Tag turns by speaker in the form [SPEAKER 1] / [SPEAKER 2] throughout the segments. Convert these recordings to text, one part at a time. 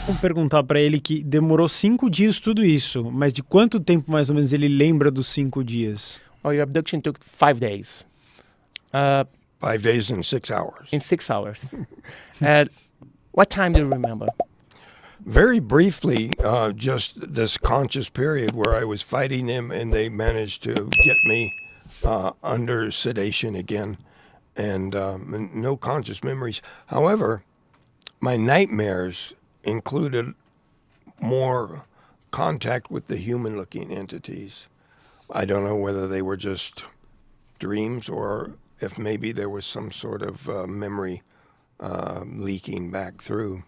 [SPEAKER 1] Vamos perguntar pra ele que demorou 5 dias tudo isso, mas de quanto tempo mais ou menos ele lembra dos 5 dias?
[SPEAKER 2] Oh, your abduction took 5 days.
[SPEAKER 3] 5 days and 6 hours.
[SPEAKER 2] In 6 hours. What time do you remember?
[SPEAKER 3] Very briefly, just this conscious period where I was fighting him and they managed to get me under sedation again and no conscious memories. However, my nightmares included more contact with the human-looking entities. I don't know whether they were just dreams or if maybe there was some sort of memory leaking back through.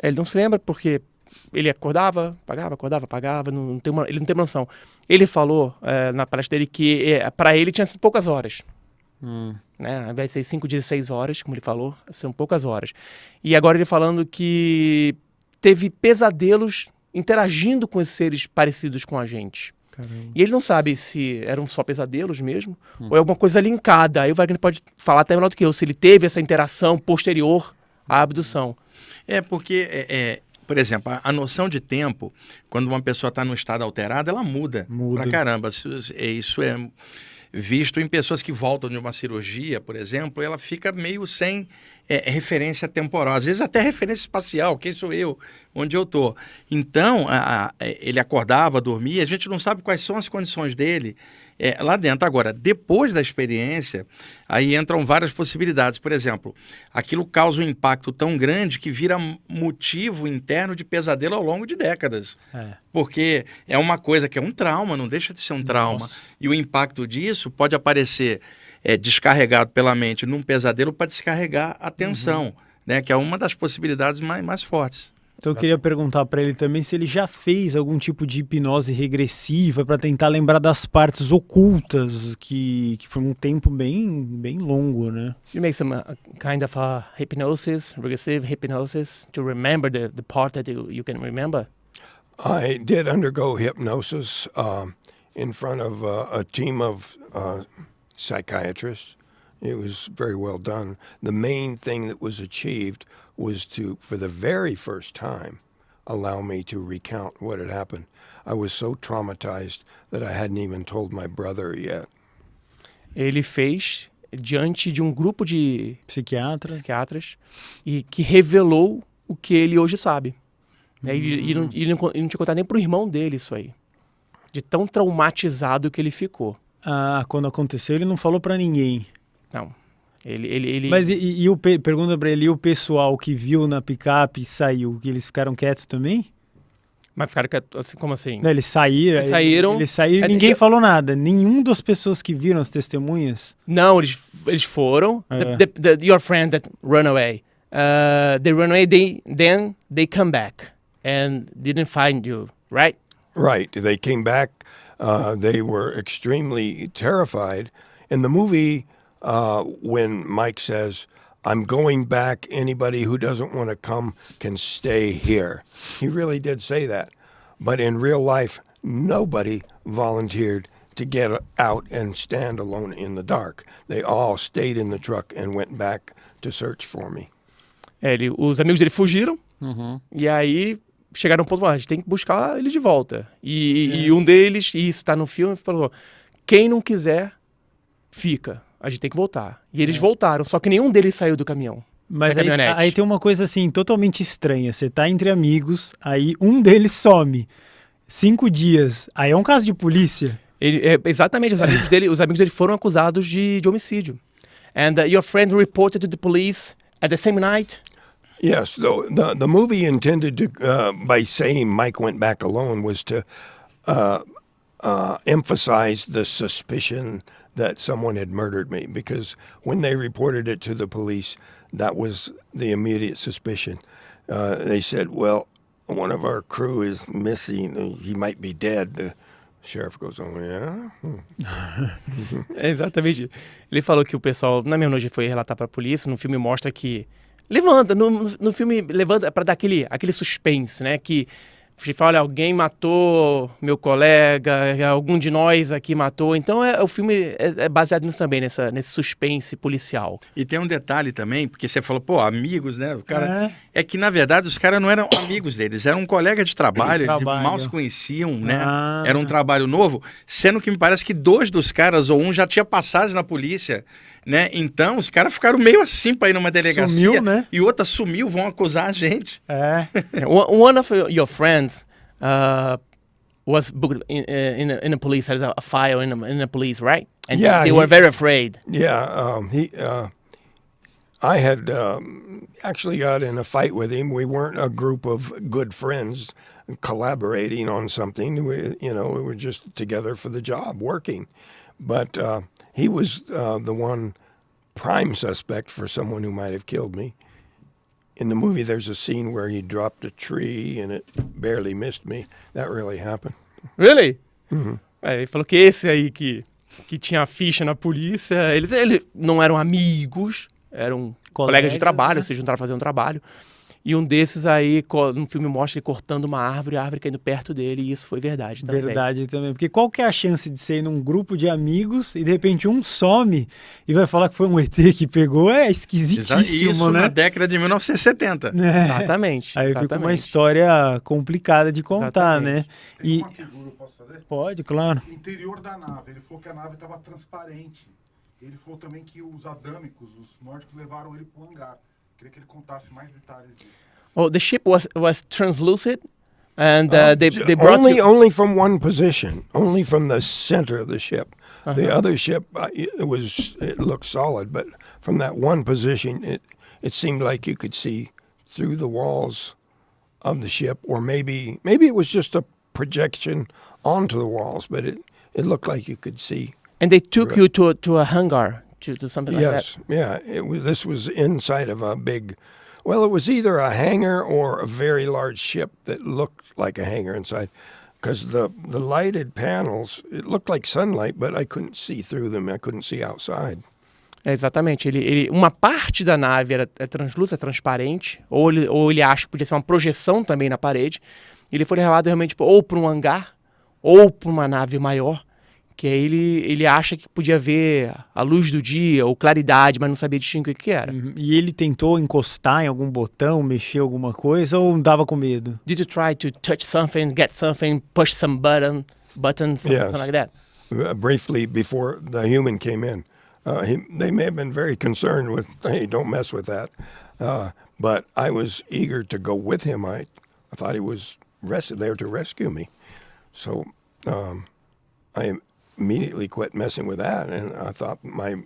[SPEAKER 2] Ele não se lembra porque ele acordava, apagava, ele não tem uma noção. Ele falou na palestra dele que para ele tinha sido poucas horas. Né? Ao invés de ser 5 dias e 6 horas, como ele falou, são poucas horas. E agora ele falando que teve pesadelos interagindo com esses seres parecidos com a gente.
[SPEAKER 1] Caramba.
[SPEAKER 2] E ele não sabe se eram só pesadelos mesmo, ou é alguma coisa linkada. Aí o Wagner pode falar até melhor do que eu, se ele teve essa interação posterior à abdução.
[SPEAKER 4] Porque, por exemplo, a noção de tempo, quando uma pessoa está num estado alterado, ela muda pra caramba. Isso é visto em pessoas que voltam de uma cirurgia, por exemplo, ela fica meio sem referência temporal, às vezes até referência espacial, quem sou eu, onde eu estou. Então, ele acordava, dormia, a gente não sabe quais são as condições dele lá dentro. Agora, depois da experiência, aí entram várias possibilidades. Por exemplo, aquilo causa um impacto tão grande que vira motivo interno de pesadelo ao longo de décadas. Porque é uma coisa que é um trauma, não deixa de ser um trauma.
[SPEAKER 1] Nossa.
[SPEAKER 4] E o impacto disso pode aparecer descarregado pela mente num pesadelo para descarregar a tensão, né? Que é uma das possibilidades mais fortes.
[SPEAKER 1] Então eu queria perguntar para ele também se ele já fez algum tipo de hipnose regressiva para tentar lembrar das partes ocultas, que foi um tempo bem longo, né?
[SPEAKER 2] You make some kind of hypnosis, regressive hypnosis, to remember the part that you can remember?
[SPEAKER 3] I did undergo hypnosis in front of a team of psychiatrists. It was very well done. The main thing that was achieved was to, for the very first time, allow me to recount what had happened. I was so traumatized that I hadn't even told my brother yet.
[SPEAKER 2] Ele fez diante de um grupo de
[SPEAKER 1] Psiquiatras
[SPEAKER 2] e que revelou o que ele hoje sabe. Ele não tinha contado nem pro irmão dele isso aí. De tão traumatizado que ele ficou.
[SPEAKER 1] Quando aconteceu ele não falou para ninguém.
[SPEAKER 2] Não. Ele...
[SPEAKER 1] Mas pergunta pra ele, e o pessoal que viu na picape e saiu, que eles ficaram quietos também?
[SPEAKER 2] Mas ficaram quietos, assim, como assim?
[SPEAKER 1] Não, eles saíram e ninguém falou nada. Nenhum das pessoas que viram, as testemunhas?
[SPEAKER 2] Não, eles foram. Your friend that ran away. They ran away, then they come back and didn't find you, right?
[SPEAKER 3] Right. They came back. They were extremely terrified. In the movie, when Mike says, "I'm going back, anybody who doesn't want to come can stay here." He really did say that. But in real life, nobody volunteered to get out and stand alone in the dark. They all stayed in the truck and went back to search for me.
[SPEAKER 2] Os amigos dele fugiram, e aí chegaram a um ponto, a gente tem que buscar ele de volta. E um deles, e isso está no filme, falou, quem não quiser, fica. A gente tem que voltar. E eles voltaram, só que nenhum deles saiu do caminhão.
[SPEAKER 1] Mas aí tem uma coisa assim, totalmente estranha. Você tá entre amigos, aí um deles some. 5 dias. Aí é um caso de polícia.
[SPEAKER 2] Exatamente, os amigos dele foram acusados de homicídio. And your friend reported to the police at the same night?
[SPEAKER 3] Yes, the movie intended to, by saying Mike went back alone, was to emphasize the suspicion that someone had murdered me, because when they reported it to the police, that was the immediate suspicion. They said, well, one of our crew is missing, he might be dead. The sheriff goes, oh, yeah?
[SPEAKER 2] Exatamente. Ele falou que o pessoal, na mesma noite, foi relatar para a polícia, no filme mostra que levanta, no filme levanta para dar aquele suspense, né, que Ele fala, olha, alguém matou meu colega, algum de nós aqui matou. Então o filme é baseado nisso também, nesse suspense policial.
[SPEAKER 4] E tem um detalhe também, porque você falou, pô, amigos, né? O cara... É que, na verdade, os caras não eram amigos deles, eram um colega de trabalho, eles mal se conheciam, né? Era um trabalho novo, sendo que me parece que 2 dos caras, ou um, já tinha passagem na polícia, né? Então, os caras ficaram meio assim pra ir numa delegacia.
[SPEAKER 1] Sumiu, né?
[SPEAKER 4] E outra sumiu, vão acusar a gente.
[SPEAKER 2] One of your friends was booked in the police, has a file in the police, right? And they were very afraid.
[SPEAKER 3] Yeah, I had actually got in a fight with him. We weren't a group of good friends collaborating on something. We were just together for the job, working. But he was the one prime suspect for someone who might have killed me. In the movie, there's a scene where he dropped a tree and it barely missed me. That really happened.
[SPEAKER 2] Really? Mm-hmm. Ele falou que esse aí que tinha a ficha na polícia, eles não eram amigos, eram colegas de trabalho, se juntaram a fazer um trabalho. E um desses aí, no filme mostra ele cortando uma árvore, a árvore caindo perto dele, e isso foi verdade também.
[SPEAKER 1] Verdade também, porque qual que é a chance de ser num grupo de amigos e de repente um some e vai falar que foi um ET que pegou? É esquisitíssimo,
[SPEAKER 4] isso
[SPEAKER 1] né?
[SPEAKER 4] Na década de 1970.
[SPEAKER 2] Exatamente.
[SPEAKER 1] Aí fica uma história complicada de contar, né?
[SPEAKER 5] Tem uma figura, eu posso fazer?
[SPEAKER 1] Pode, claro.
[SPEAKER 5] O interior da nave, ele falou que a nave estava transparente. Ele falou também que os adâmicos, os nórdicos, levaram ele para o hangar. Queria que ele contasse mais detalhes disso.
[SPEAKER 2] Oh, the ship was translucent, and they brought
[SPEAKER 3] only from one position, only from the center of the ship. The other ship, it looked solid, but from that one position, it seemed like you could see through the walls of the ship, or maybe it was just a projection onto the walls, but it looked like you could see.
[SPEAKER 2] And they took you to a hangar. To something like that.
[SPEAKER 3] Yes, yeah. This was inside of a big, well, it was either a hangar or a very large ship that looked like a hangar inside, because the lighted panels, it looked like sunlight, but I couldn't see through them. I couldn't see outside.
[SPEAKER 2] Exatamente. Uma parte da nave é translúcida, é transparente, ou ele acha que podia ser uma projeção também na parede. Ele foi levado realmente ou para um hangar ou para uma nave maior. Que aí ele acha que podia ver a luz do dia ou claridade, mas não sabia distinguir o que era.
[SPEAKER 1] E ele tentou encostar em algum botão, mexer alguma coisa, ou dava com medo?
[SPEAKER 2] Did you try to touch something, get something, push some button, something like that?
[SPEAKER 3] Briefly before the human came in. They may have been very concerned with, hey, don't mess with that. But I was eager to go with him. I thought he was there to rescue me. So I immediately quit messing with that, and I thought my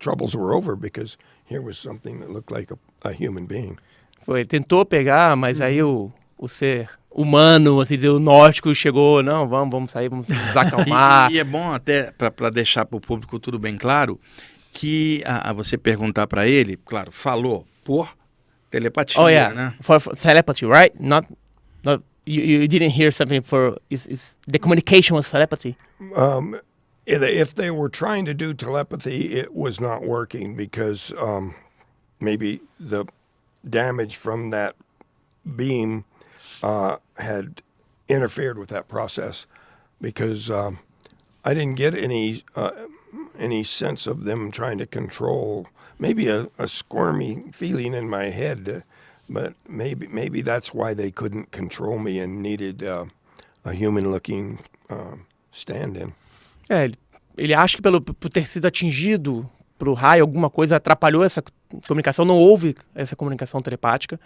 [SPEAKER 3] troubles were over because here was something that looked like a human being.
[SPEAKER 2] Ele tentou pegar, mas aí o ser humano, assim, o nórdico chegou, não, vamos sair, vamos nos acalmar.
[SPEAKER 4] E é bom até, para deixar para o público tudo bem claro, que você perguntar para ele, claro, falou por telepatia, né?
[SPEAKER 2] For telepathy, right? Not you didn't hear something the communication was telepathy.
[SPEAKER 3] If they were trying to do telepathy, it was not working because maybe the damage from that beam had interfered with that process, because I didn't get any sense of them trying to control. Maybe a squirmy feeling in my head, but maybe that's why they couldn't control me and needed a human-looking stand-in.
[SPEAKER 2] Ele acha que por ter sido atingido pro raio, alguma coisa atrapalhou essa comunicação, não houve essa comunicação telepática.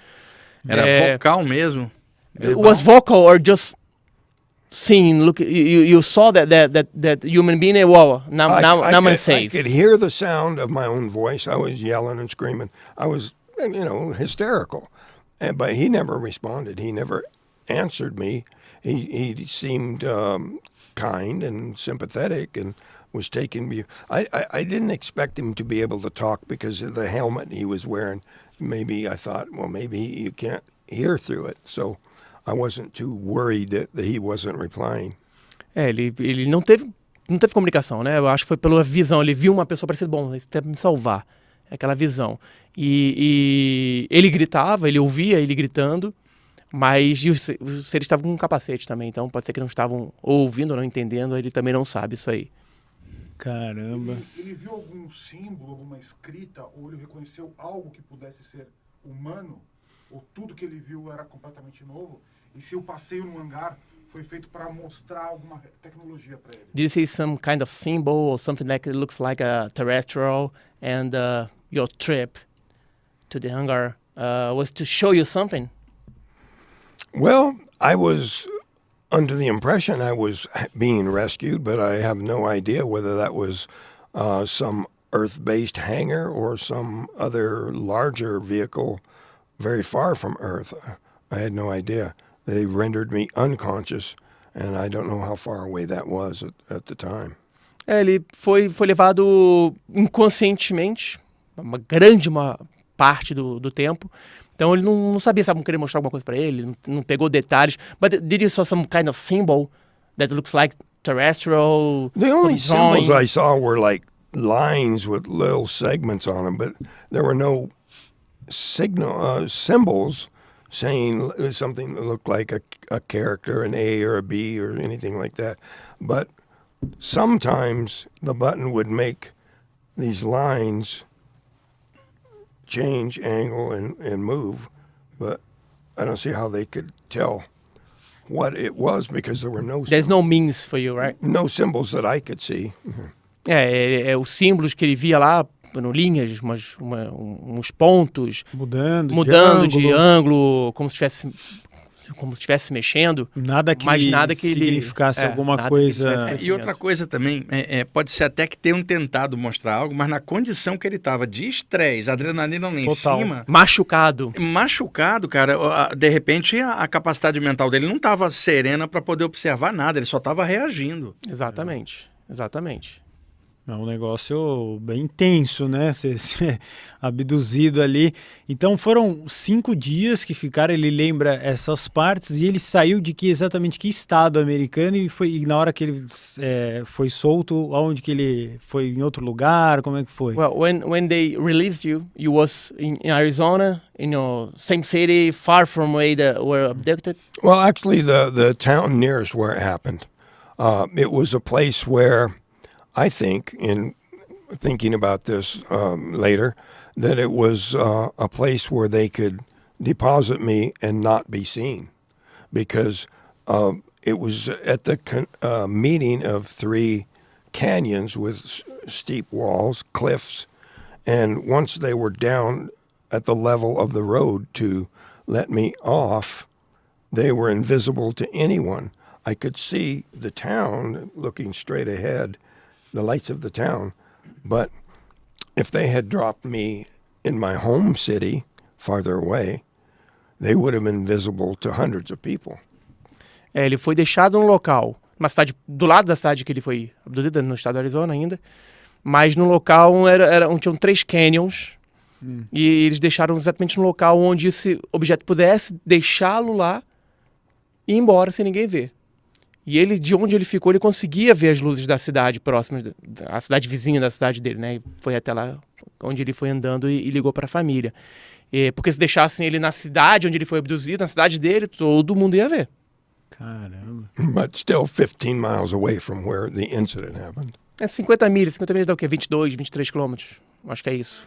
[SPEAKER 4] Era vocal mesmo?
[SPEAKER 2] It was vocal or just seen, look, you saw that human being, now I'm safe.
[SPEAKER 3] I could hear the sound of my own voice. I was yelling and screaming. I was, hysterical. But he never responded. He never answered me. He seemed kind and sympathetic and was taking me. I didn't expect him to be able to talk because of the helmet he was wearing. Maybe I thought, well, maybe you can't hear through it. So I wasn't too worried that he wasn't replying.
[SPEAKER 2] Ele não teve comunicação, né? Eu acho que foi pela visão. Ele viu uma pessoa parecendo, bom, isso deve me salvar. Aquela visão. E ele gritava, ele ouvia ele gritando, Mas os seres estavam com um capacete também, então pode ser que não estavam ouvindo ou não entendendo, ele também não sabe isso aí.
[SPEAKER 1] Caramba.
[SPEAKER 5] Ele viu algum símbolo, alguma escrita, ou ele reconheceu algo que pudesse ser humano, ou tudo que ele viu era completamente novo, e se o passeio no hangar foi feito para mostrar alguma tecnologia para ele?
[SPEAKER 2] Did you see some kind of symbol or something like it looks like a terrestrial, and your trip to the hangar was to show you something?
[SPEAKER 3] Well, I was under the impression I was being rescued, but I have no idea whether that was some Earth-based hangar or some other larger vehicle very far from Earth. I had no idea. They rendered me unconscious, and I don't know how far away that was at the time.
[SPEAKER 2] Ele foi levado inconscientemente, uma parte do tempo. Então ele não sabia se estavam querendo mostrar alguma coisa para ele, não pegou detalhes. But did you saw some kind of symbol that looks like terrestrial?
[SPEAKER 3] The only symbols I saw were like lines with little segments on them, but there were no symbols saying something that looked like a character, an A or a B or anything like that. But sometimes the button would make these lines change angle and move, but I don't see how they could tell what it was because there were no
[SPEAKER 2] There's no means for you, right?
[SPEAKER 3] no symbols that I could see.
[SPEAKER 2] Os símbolos que ele via lá, linhas, uns pontos, mudando de ângulo, como se estivesse mexendo.
[SPEAKER 1] Nada que significasse alguma coisa.
[SPEAKER 4] E outra coisa também, pode ser até que tenham tentado mostrar algo, mas na condição que ele estava de estresse, adrenalina lá em cima.
[SPEAKER 2] Machucado,
[SPEAKER 4] cara, de repente a capacidade mental dele não estava serena para poder observar nada, ele só estava reagindo.
[SPEAKER 2] Exatamente.
[SPEAKER 1] É um negócio bem tenso, né? Ser abduzido ali. Então foram 5 dias que ficaram, ele lembra essas partes, e ele saiu de exatamente que estado americano, e na hora que ele foi solto, aonde que ele foi, em outro lugar, como é que foi?
[SPEAKER 2] Well, when they released you was in Arizona, in your same city, far from where they were abducted?
[SPEAKER 3] Well, actually the town nearest where it happened, it was a place where I think, in thinking about this later, that it was a place where they could deposit me and not be seen, because it was at the meeting of 3 canyons with steep walls, cliffs, and once they were down at the level of the road to let me off, they were invisible to anyone. I could see the town looking straight ahead, the lights of the town, but if they had dropped me in my home city farther away, they would have been visible to hundreds of people.
[SPEAKER 2] Ele foi deixado num local, uma cidade do lado da cidade que ele foi abduzido, no estado do Arizona ainda, mas no local tinham 3 canyons, e eles deixaram exatamente no local onde esse objeto pudesse deixá-lo lá e ir embora sem ninguém ver. E ele, de onde ele ficou, ele conseguia ver as luzes da cidade próxima, a cidade vizinha da cidade dele, né? E foi até lá onde ele foi andando e ligou para a família. Porque se deixassem ele na cidade onde ele foi abduzido, na cidade dele, todo mundo ia ver.
[SPEAKER 1] Caramba.
[SPEAKER 3] But still 15 miles away from where the incident happened.
[SPEAKER 2] 50 milhas dá o quê? 22, 23 quilômetros. Acho que é isso.